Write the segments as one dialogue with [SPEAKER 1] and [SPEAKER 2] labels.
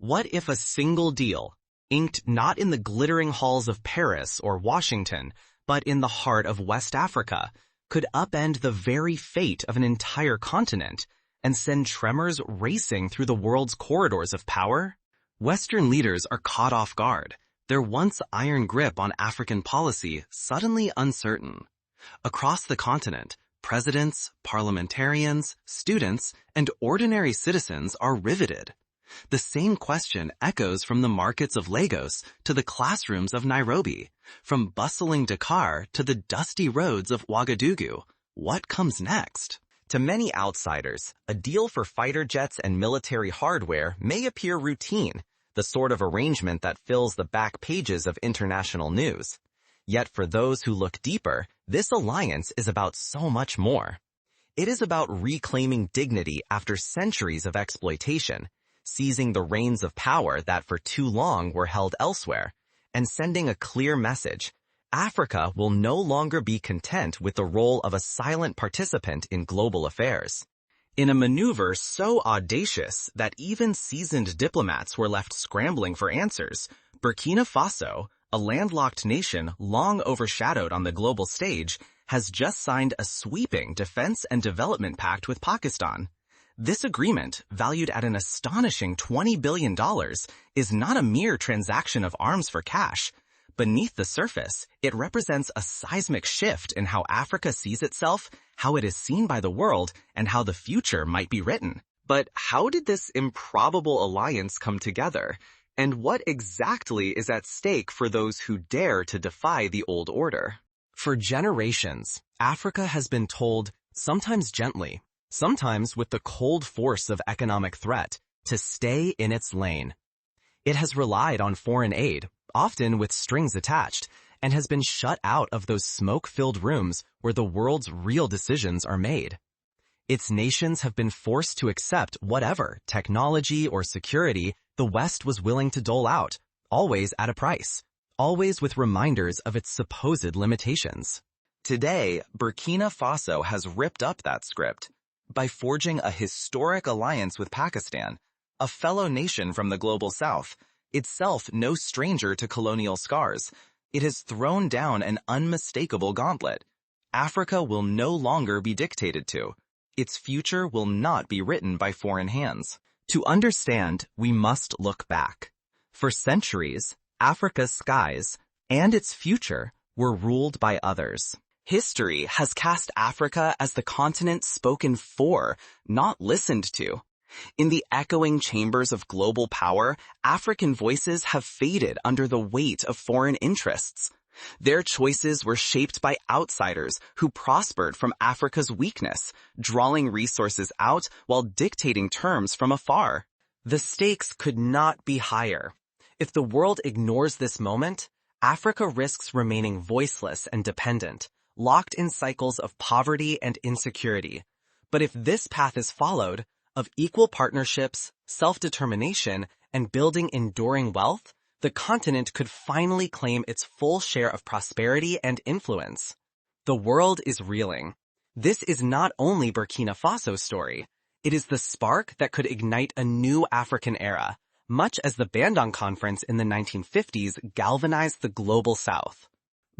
[SPEAKER 1] What if a single deal, inked not in the glittering halls of Paris or Washington, but in the heart of West Africa, could upend the very fate of an entire continent and send tremors racing through the world's corridors of power? Western leaders are caught off guard, their once iron grip on African policy suddenly uncertain. Across the continent, presidents, parliamentarians, students, and ordinary citizens are riveted. The same question echoes from the markets of Lagos to the classrooms of Nairobi, from bustling Dakar to the dusty roads of Ouagadougou. What comes next? To many outsiders, a deal for fighter jets and military hardware may appear routine, the sort of arrangement that fills the back pages of international news. Yet for those who look deeper, this alliance is about so much more. It is about reclaiming dignity after centuries of exploitation, seizing the reins of power that for too long were held elsewhere, and sending a clear message. Africa will no longer be content with the role of a silent participant in global affairs. In a maneuver so audacious that even seasoned diplomats were left scrambling for answers, Burkina Faso, a landlocked nation long overshadowed on the global stage, has just signed a sweeping defense and development pact with Pakistan. This agreement, valued at an astonishing $20 billion, is not a mere transaction of arms for cash. Beneath the surface, it represents a seismic shift in how Africa sees itself, how it is seen by the world, and how the future might be written. But how did this improbable alliance come together? And what exactly is at stake for those who dare to defy the old order? For generations, Africa has been told, sometimes gently, sometimes with the cold force of economic threat, to stay in its lane. It has relied on foreign aid, often with strings attached, and has been shut out of those smoke-filled rooms where the world's real decisions are made. Its nations have been forced to accept whatever technology or security the West was willing to dole out, always at a price, always with reminders of its supposed limitations. Today, Burkina Faso has ripped up that script by forging a historic alliance with Pakistan, a fellow nation from the global south, itself no stranger to colonial scars. It has thrown down an unmistakable gauntlet. Africa will no longer be dictated to. Its future will not be written by foreign hands. To understand, we must look back. For centuries, Africa's skies and its future were ruled by others. History has cast Africa as the continent spoken for, not listened to. In the echoing chambers of global power, African voices have faded under the weight of foreign interests. Their choices were shaped by outsiders who prospered from Africa's weakness, drawing resources out while dictating terms from afar. The stakes could not be higher. If the world ignores this moment, Africa risks remaining voiceless and dependent, locked in cycles of poverty and insecurity. But if this path is followed, of equal partnerships, self-determination, and building enduring wealth, the continent could finally claim its full share of prosperity and influence. The world is reeling. This is not only Burkina Faso's story. It is the spark that could ignite a new African era, much as the Bandung Conference in the 1950s galvanized the global south.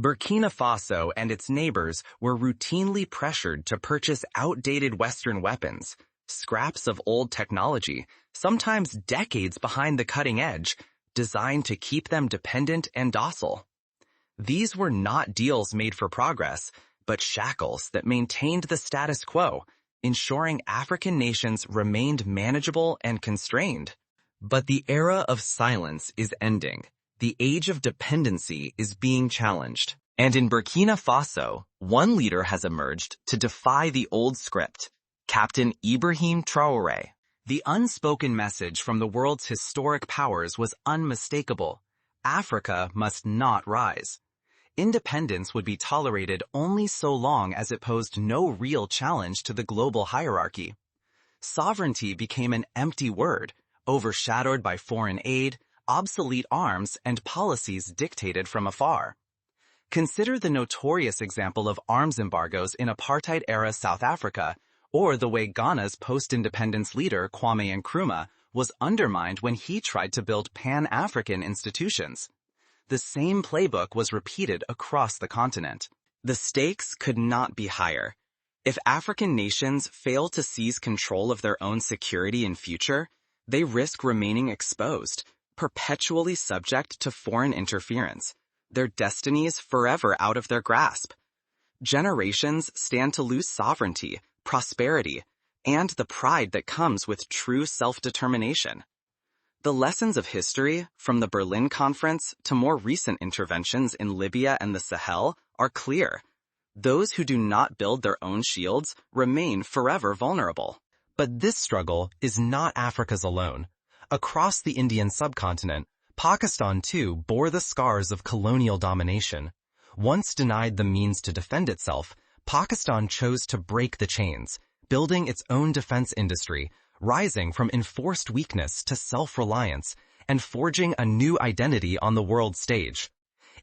[SPEAKER 1] Burkina Faso and its neighbors were routinely pressured to purchase outdated Western weapons, scraps of old technology, sometimes decades behind the cutting edge, designed to keep them dependent and docile. These were not deals made for progress, but shackles that maintained the status quo, ensuring African nations remained manageable and constrained. But the era of silence is ending. The age of dependency is being challenged. And in Burkina Faso, one leader has emerged to defy the old script. Captain Ibrahim Traoré. The unspoken message from the world's historic powers was unmistakable. Africa must not rise. Independence would be tolerated only so long as it posed no real challenge to the global hierarchy. Sovereignty became an empty word, overshadowed by foreign aid, obsolete arms, and policies dictated from afar. Consider the notorious example of arms embargoes in apartheid-era South Africa, or the way Ghana's post-independence leader Kwame Nkrumah was undermined when he tried to build Pan-African institutions. The same playbook was repeated across the continent. The stakes could not be higher. If African nations fail to seize control of their own security and future, they risk remaining exposed, perpetually subject to foreign interference, their destinies forever out of their grasp. Generations stand to lose sovereignty, prosperity, and the pride that comes with true self-determination. The lessons of history, from the Berlin Conference to more recent interventions in Libya and the Sahel, are clear. Those who do not build their own shields remain forever vulnerable. But this struggle is not Africa's alone. Across the Indian subcontinent, Pakistan too bore the scars of colonial domination. Once denied the means to defend itself, Pakistan chose to break the chains, building its own defense industry, rising from enforced weakness to self-reliance, and forging a new identity on the world stage.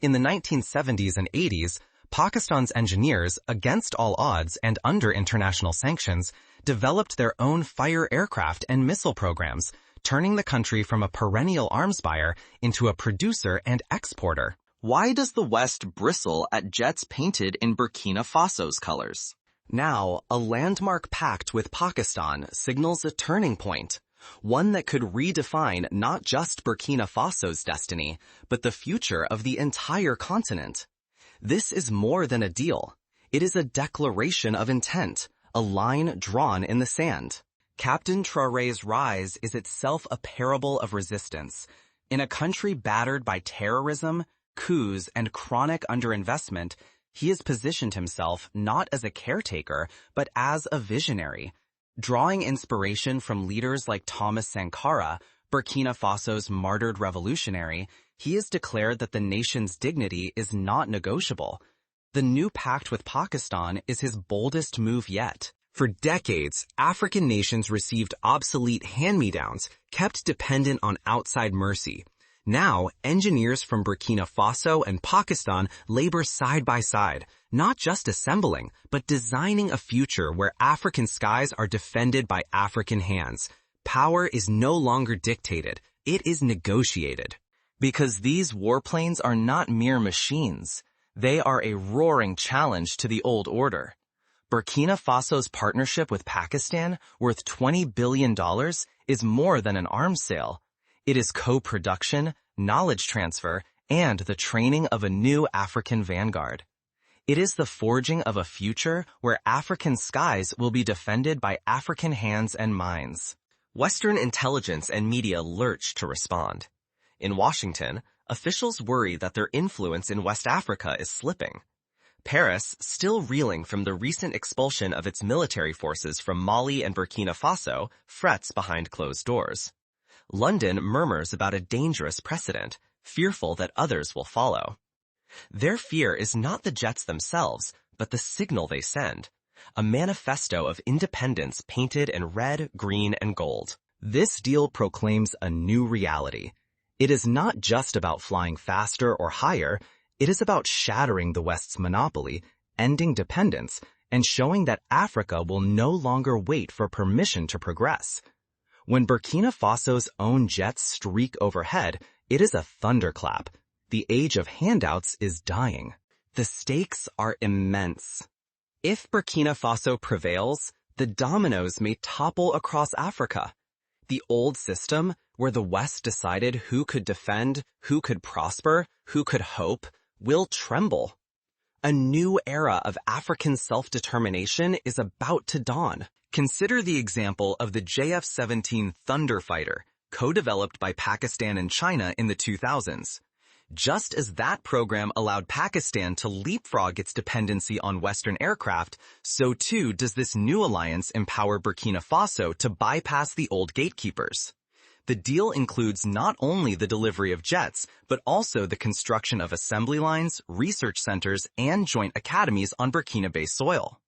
[SPEAKER 1] In the 1970s and 80s, Pakistan's engineers, against all odds and under international sanctions, developed their own fire aircraft and missile programs, turning the country from a perennial arms buyer into a producer and exporter. Why does the West bristle at jets painted in Burkina Faso's colors? Now, a landmark pact with Pakistan signals a turning point, one that could redefine not just Burkina Faso's destiny, but the future of the entire continent. This is more than a deal. It is a declaration of intent, a line drawn in the sand. Captain Traoré's rise is itself a parable of resistance. In a country battered by terrorism, coups, and chronic underinvestment, he has positioned himself not as a caretaker, but as a visionary. Drawing inspiration from leaders like Thomas Sankara, Burkina Faso's martyred revolutionary, he has declared that the nation's dignity is not negotiable. The new pact with Pakistan is his boldest move yet. For decades, African nations received obsolete hand-me-downs, kept dependent on outside mercy. Now, engineers from Burkina Faso and Pakistan labor side by side, not just assembling, but designing a future where African skies are defended by African hands. Power is no longer dictated, it is negotiated. Because these warplanes are not mere machines, they are a roaring challenge to the old order. Burkina Faso's partnership with Pakistan, worth $20 billion, is more than an arms sale. It is co-production, knowledge transfer, and the training of a new African vanguard. It is the forging of a future where African skies will be defended by African hands and minds. Western intelligence and media lurch to respond. In Washington, officials worry that their influence in West Africa is slipping. Paris, still reeling from the recent expulsion of its military forces from Mali and Burkina Faso, frets behind closed doors. London murmurs about a dangerous precedent, fearful that others will follow. Their fear is not the jets themselves, but the signal they send, a manifesto of independence painted in red, green, and gold. This deal proclaims a new reality. It is not just about flying faster or higher, it is about shattering the West's monopoly, ending dependence, and showing that Africa will no longer wait for permission to progress. When Burkina Faso's own jets streak overhead, it is a thunderclap. The age of handouts is dying. The stakes are immense. If Burkina Faso prevails, the dominoes may topple across Africa. The old system, where the West decided who could defend, who could prosper, who could hope, will tremble. A new era of African self-determination is about to dawn. Consider the example of the JF-17 Thunder fighter, co-developed by Pakistan and China in the 2000s. Just as that program allowed Pakistan to leapfrog its dependency on Western aircraft, so too does this new alliance empower Burkina Faso to bypass the old gatekeepers. The deal includes not only the delivery of jets, but also the construction of assembly lines, research centers, and joint academies on Burkina-based soil.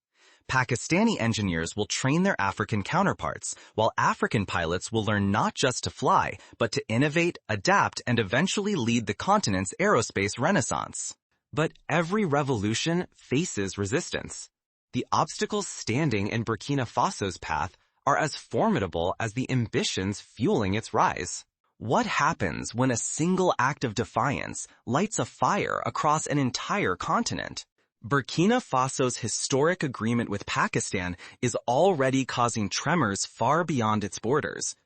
[SPEAKER 1] Pakistani engineers will train their African counterparts, while African pilots will learn not just to fly, but to innovate, adapt, and eventually lead the continent's aerospace renaissance. But every revolution faces resistance. The obstacles standing in Burkina Faso's path are as formidable as the ambitions fueling its rise. What happens when a single act of defiance lights a fire across an entire continent? Burkina Faso's historic agreement with Pakistan is already causing tremors far beyond its borders.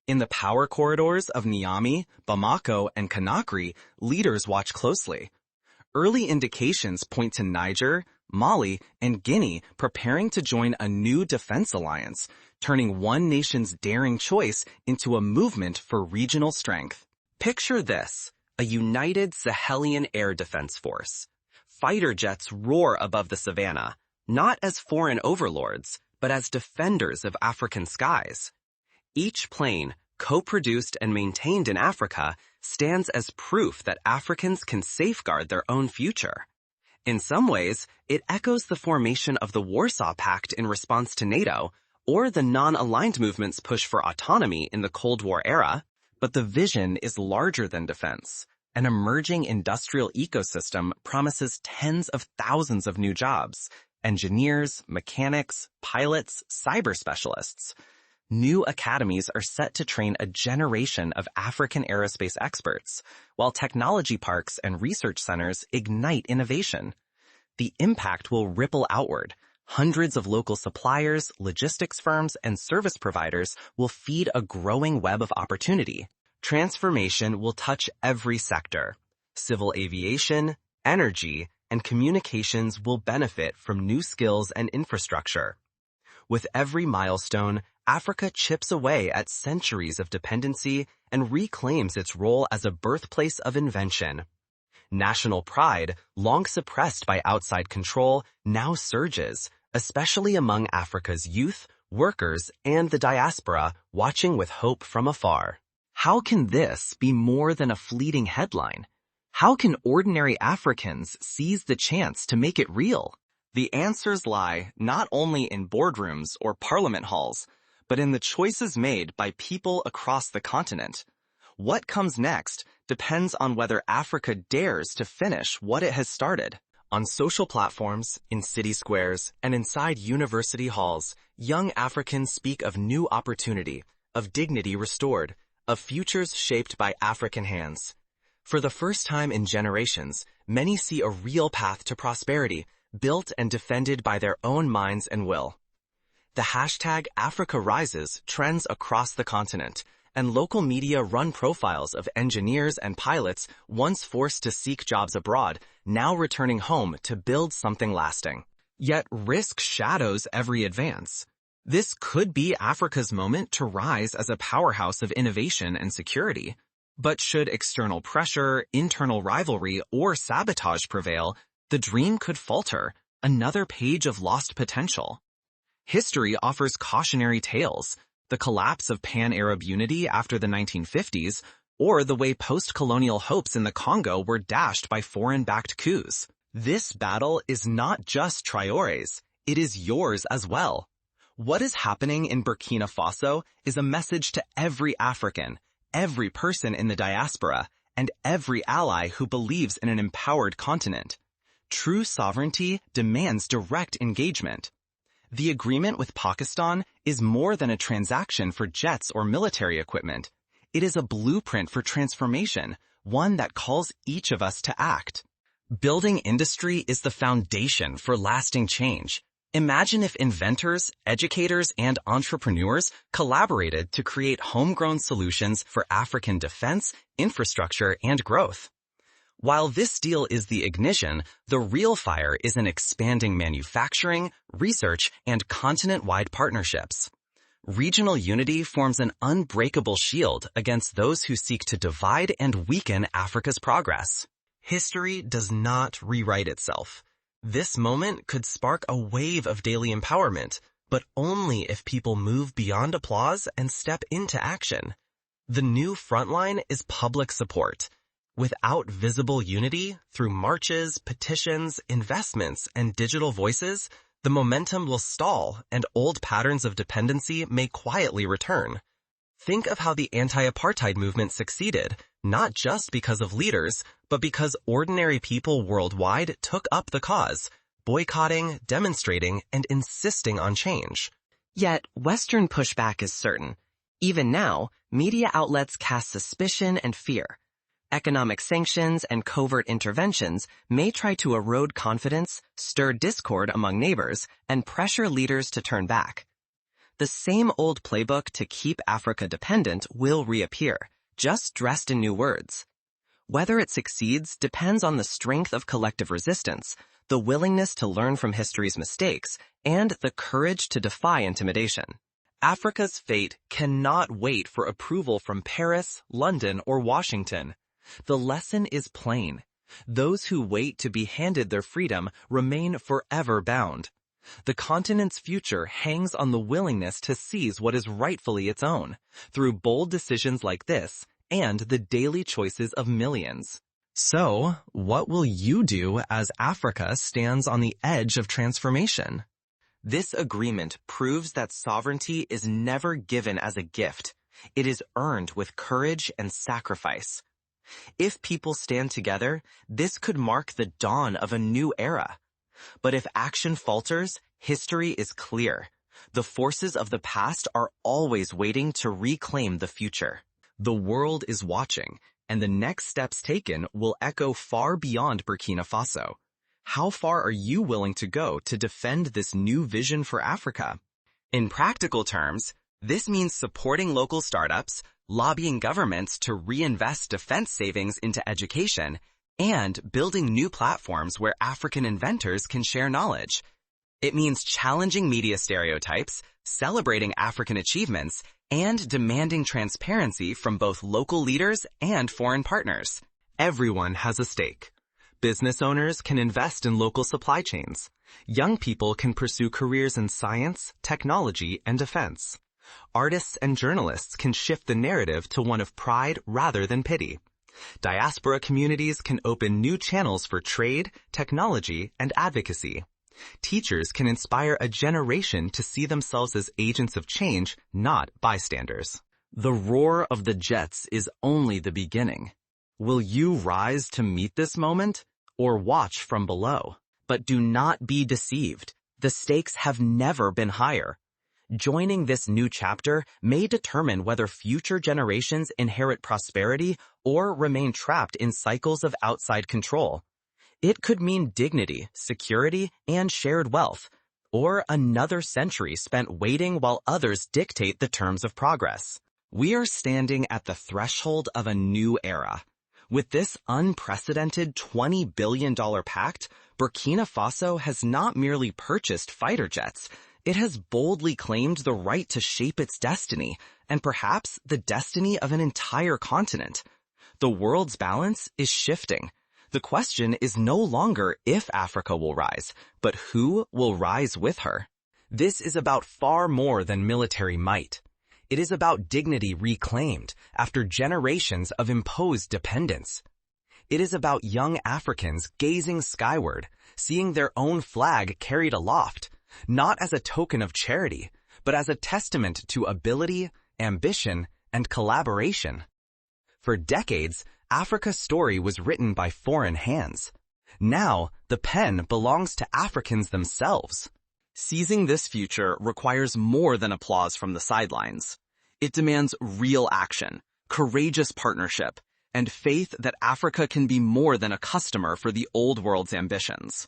[SPEAKER 1] In the power corridors of Niamey, Bamako, and Conakry, leaders watch closely. Early indications point to Niger, Mali, and Guinea preparing to join a new defense alliance, turning one nation's daring choice into a movement for regional strength. Picture this, a united Sahelian air defense force. Fighter jets roar above the savannah, not as foreign overlords, but as defenders of African skies. Each plane, co-produced and maintained in Africa, stands as proof that Africans can safeguard their own future. In some ways, it echoes the formation of the Warsaw Pact in response to NATO, or the non-aligned movement's push for autonomy in the Cold War era, but the vision is larger than defense. An emerging industrial ecosystem promises tens of thousands of new jobs: engineers, mechanics, pilots, cyber specialists. New academies are set to train a generation of African aerospace experts, while technology parks and research centers ignite innovation. The impact will ripple outward. Hundreds of local suppliers, logistics firms, and service providers will feed a growing web of opportunity. Transformation will touch every sector. Civil aviation, energy, and communications will benefit from new skills and infrastructure. With every milestone, Africa chips away at centuries of dependency and reclaims its role as a birthplace of invention. National pride, long suppressed by outside control, now surges, especially among Africa's youth, workers, and the diaspora watching with hope from afar. How can this be more than a fleeting headline? How can ordinary Africans seize the chance to make it real? The answers lie not only in boardrooms or parliament halls, but in the choices made by people across the continent. What comes next depends on whether Africa dares to finish what it has started. On social platforms, in city squares, and inside university halls, young Africans speak of new opportunity, of dignity restored, of futures shaped by African hands. For the first time in generations, many see a real path to prosperity, built and defended by their own minds and will. The hashtag Africa Rises trends across the continent, and local media run profiles of engineers and pilots once forced to seek jobs abroad, now returning home to build something lasting. Yet risk shadows every advance. This could be Africa's moment to rise as a powerhouse of innovation and security. But should external pressure, internal rivalry, or sabotage prevail, the dream could falter, another page of lost potential. History offers cautionary tales: the collapse of pan-Arab unity after the 1950s, or the way post-colonial hopes in the Congo were dashed by foreign-backed coups. This battle is not just Traore's, it is yours as well. What is happening in Burkina Faso is a message to every African, every person in the diaspora, and every ally who believes in an empowered continent. True sovereignty demands direct engagement. The agreement with Pakistan is more than a transaction for jets or military equipment. It is a blueprint for transformation, one that calls each of us to act. Building industry is the foundation for lasting change. Imagine if inventors, educators, and entrepreneurs collaborated to create homegrown solutions for African defense, infrastructure, and growth. While this deal is the ignition, the real fire is in expanding manufacturing, research, and continent-wide partnerships. Regional unity forms an unbreakable shield against those who seek to divide and weaken Africa's progress. History does not rewrite itself. This moment could spark a wave of daily empowerment, but only if people move beyond applause and step into action. The new frontline is public support. Without visible unity, through marches, petitions, investments, and digital voices, the momentum will stall and old patterns of dependency may quietly return. Think of how the anti-apartheid movement succeeded, not just because of leaders, but because ordinary people worldwide took up the cause, boycotting, demonstrating, and insisting on change. Yet, Western pushback is certain. Even now, media outlets cast suspicion and fear. Economic sanctions and covert interventions may try to erode confidence, stir discord among neighbors, and pressure leaders to turn back. The same old playbook to keep Africa dependent will reappear, just dressed in new words. Whether it succeeds depends on the strength of collective resistance, the willingness to learn from history's mistakes, and the courage to defy intimidation. Africa's fate cannot wait for approval from Paris, London, or Washington. The lesson is plain. Those who wait to be handed their freedom remain forever bound. The continent's future hangs on the willingness to seize what is rightfully its own, through bold decisions like this and the daily choices of millions. So, what will you do as Africa stands on the edge of transformation? This agreement proves that sovereignty is never given as a gift. It is earned with courage and sacrifice. If people stand together, this could mark the dawn of a new era. But if action falters, history is clear. The forces of the past are always waiting to reclaim the future. The world is watching, and the next steps taken will echo far beyond Burkina Faso. How far are you willing to go to defend this new vision for Africa? In practical terms, this means supporting local startups, lobbying governments to reinvest defense savings into education, and building new platforms where African inventors can share knowledge. It means challenging media stereotypes, celebrating African achievements, and demanding transparency from both local leaders and foreign partners. Everyone has a stake. Business owners can invest in local supply chains. Young people can pursue careers in science, technology, and defense. Artists and journalists can shift the narrative to one of pride rather than pity. Diaspora communities can open new channels for trade, technology, and advocacy. Teachers can inspire a generation to see themselves as agents of change, not bystanders. The roar of the jets is only the beginning. Will you rise to meet this moment, or watch from below? But do not be deceived. The stakes have never been higher. Joining this new chapter may determine whether future generations inherit prosperity or remain trapped in cycles of outside control. It could mean dignity, security, and shared wealth, or another century spent waiting while others dictate the terms of progress. We are standing at the threshold of a new era. With this unprecedented $20 billion pact, Burkina Faso has not merely purchased fighter jets, it has boldly claimed the right to shape its destiny, and perhaps the destiny of an entire continent. The world's balance is shifting. The question is no longer if Africa will rise, but who will rise with her. This is about far more than military might. It is about dignity reclaimed after generations of imposed dependence. It is about young Africans gazing skyward, seeing their own flag carried aloft, not as a token of charity, but as a testament to ability, ambition, and collaboration. For decades, Africa's story was written by foreign hands. Now, the pen belongs to Africans themselves. Seizing this future requires more than applause from the sidelines. It demands real action, courageous partnership, and faith that Africa can be more than a customer for the old world's ambitions.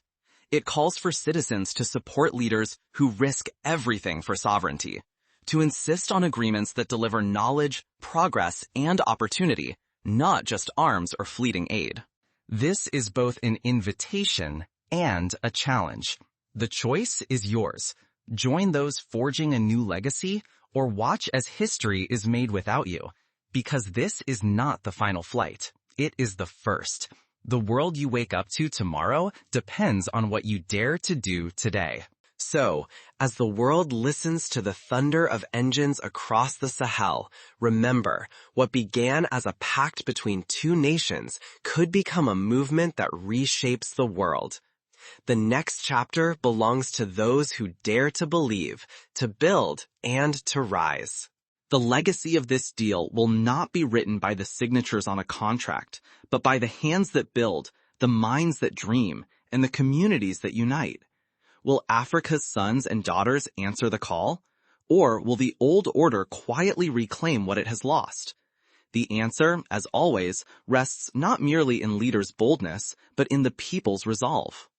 [SPEAKER 1] It calls for citizens to support leaders who risk everything for sovereignty, to insist on agreements that deliver knowledge, progress, and opportunity, not just arms or fleeting aid. This is both an invitation and a challenge. The choice is yours. Join those forging a new legacy, or watch as history is made without you. Because this is not the final flight. It is the first. The world you wake up to tomorrow depends on what you dare to do today. So, as the world listens to the thunder of engines across the Sahel, remember, what began as a pact between two nations could become a movement that reshapes the world. The next chapter belongs to those who dare to believe, to build, and to rise. The legacy of this deal will not be written by the signatures on a contract, but by the hands that build, the minds that dream, and the communities that unite. Will Africa's sons and daughters answer the call? Or will the old order quietly reclaim what it has lost? The answer, as always, rests not merely in leaders' boldness, but in the people's resolve.